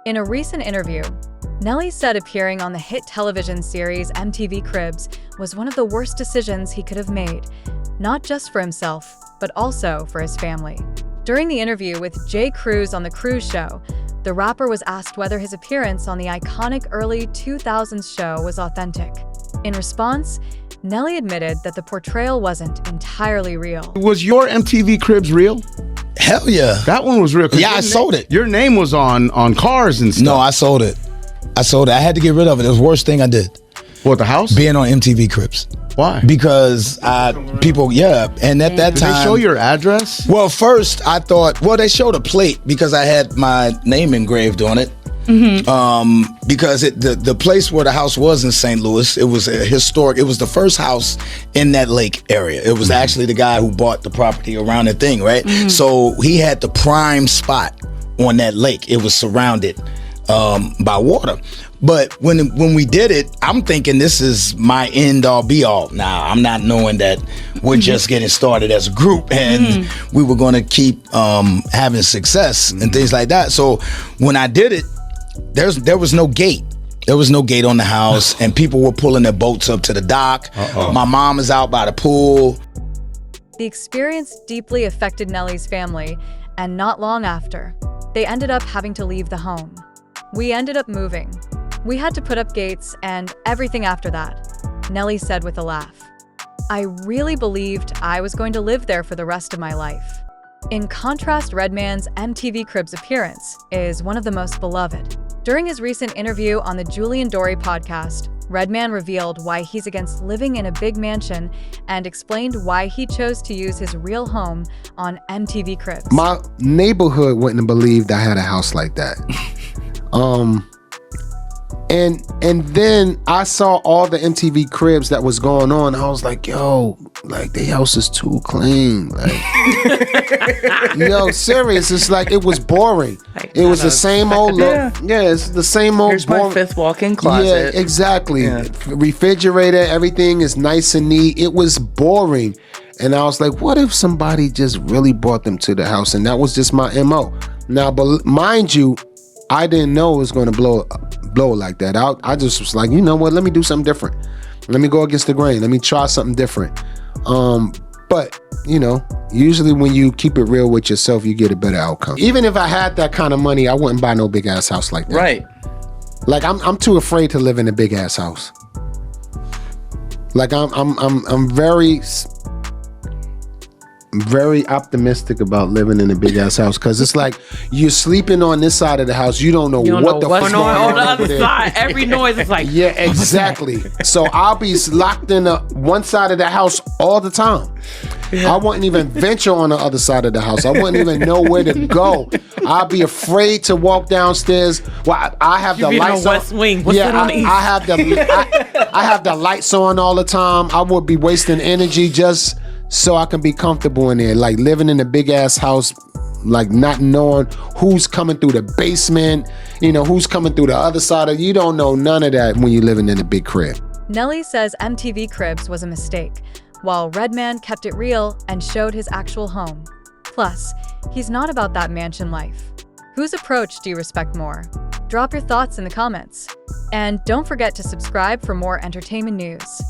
In a recent interview, Nelly said appearing on the hit television series MTV Cribs was one of the worst decisions he could have made, not just for himself, but also for his family. During the interview with Jay Cruz on The Cruise Show, the rapper was asked whether his appearance on the iconic early 2000s show was authentic. In response, Nelly admitted that the portrayal wasn't entirely real. Was your MTV Cribs real? Hell yeah. That one was real. Yeah, I sold it. Your name was on cars and stuff. No, I sold it. I had to get rid of it. It was the worst thing I did. What, the house? Being on MTV Cribs. Why? Because people, and at that time. Did they show your address? Well, first I thought, they showed a plate because I had my name engraved on it. Because the place where the house was in St. Louis, it was a historic. It was the first house in that lake area. It was actually the guy who bought the property around the thing, right? So he had the prime spot on that lake. It was surrounded by water. But when we did it, I'm thinking this is my end all be all. Now I'm not knowing that we're just getting started as a group and we were going to keep having success and things like that. So when I did it, there was no gate. There was no gate on the house, and people were pulling their boats up to the dock. My mom is out by the pool. The experience deeply affected Nelly's family, and not long after, they ended up having to leave the home. We ended up moving. We had to put up gates and everything after that, Nelly said with a laugh. I really believed I was going to live there for the rest of my life. In contrast, Redman's MTV Cribs appearance is one of the most beloved. During his recent interview on the Julian Dory podcast, Redman revealed why he's against living in a big mansion and explained why he chose to use his real home on MTV Cribs. My neighborhood wouldn't have believed I had a house like that. And then I saw all the MTV Cribs that was going on. I was like, yo, like the house is too clean. Like, yo, serious. It's like it was boring. It was the same old look. Yeah, it's the same old. Here's boring. my fifth walk-in closet. Yeah, exactly. Yeah. Refrigerator, everything is nice and neat. It was boring. And I was like, what if somebody just really brought them to the house? And that was just my MO. Now, but mind you, I didn't know it was going to blow like that. I just was like, you know what? Let me do something different. Let me go against the grain. Let me try something different. But, usually when you keep it real with yourself, you get a better outcome. Even if I had that kind of money, I wouldn't buy no big ass house like that. Right. Like I'm too afraid to live in a big ass house. Like I'm very optimistic about living in a big ass house because it's like you're sleeping on this side of the house, you don't know what the fuck's going on the over other there. side. Every noise is like, yeah, exactly. So I'll be locked in one side of the house all the time. I wouldn't even venture on the other side of the house. I wouldn't even know where to go. I'll be afraid to walk downstairs. Well, I have the lights on. West Wing. What's that on the east? I have the lights on all the time. I would be wasting energy just so I can be comfortable in there, like living in a big ass house, like not knowing who's coming through the basement, who's coming through the other side of. You don't know none of that when you're living in a big crib. Nelly says MTV Cribs was a mistake, while Redman kept it real and showed his actual home. Plus, he's not about that mansion life. Whose approach do you respect more? Drop your thoughts in the comments. And don't forget to subscribe for more entertainment news.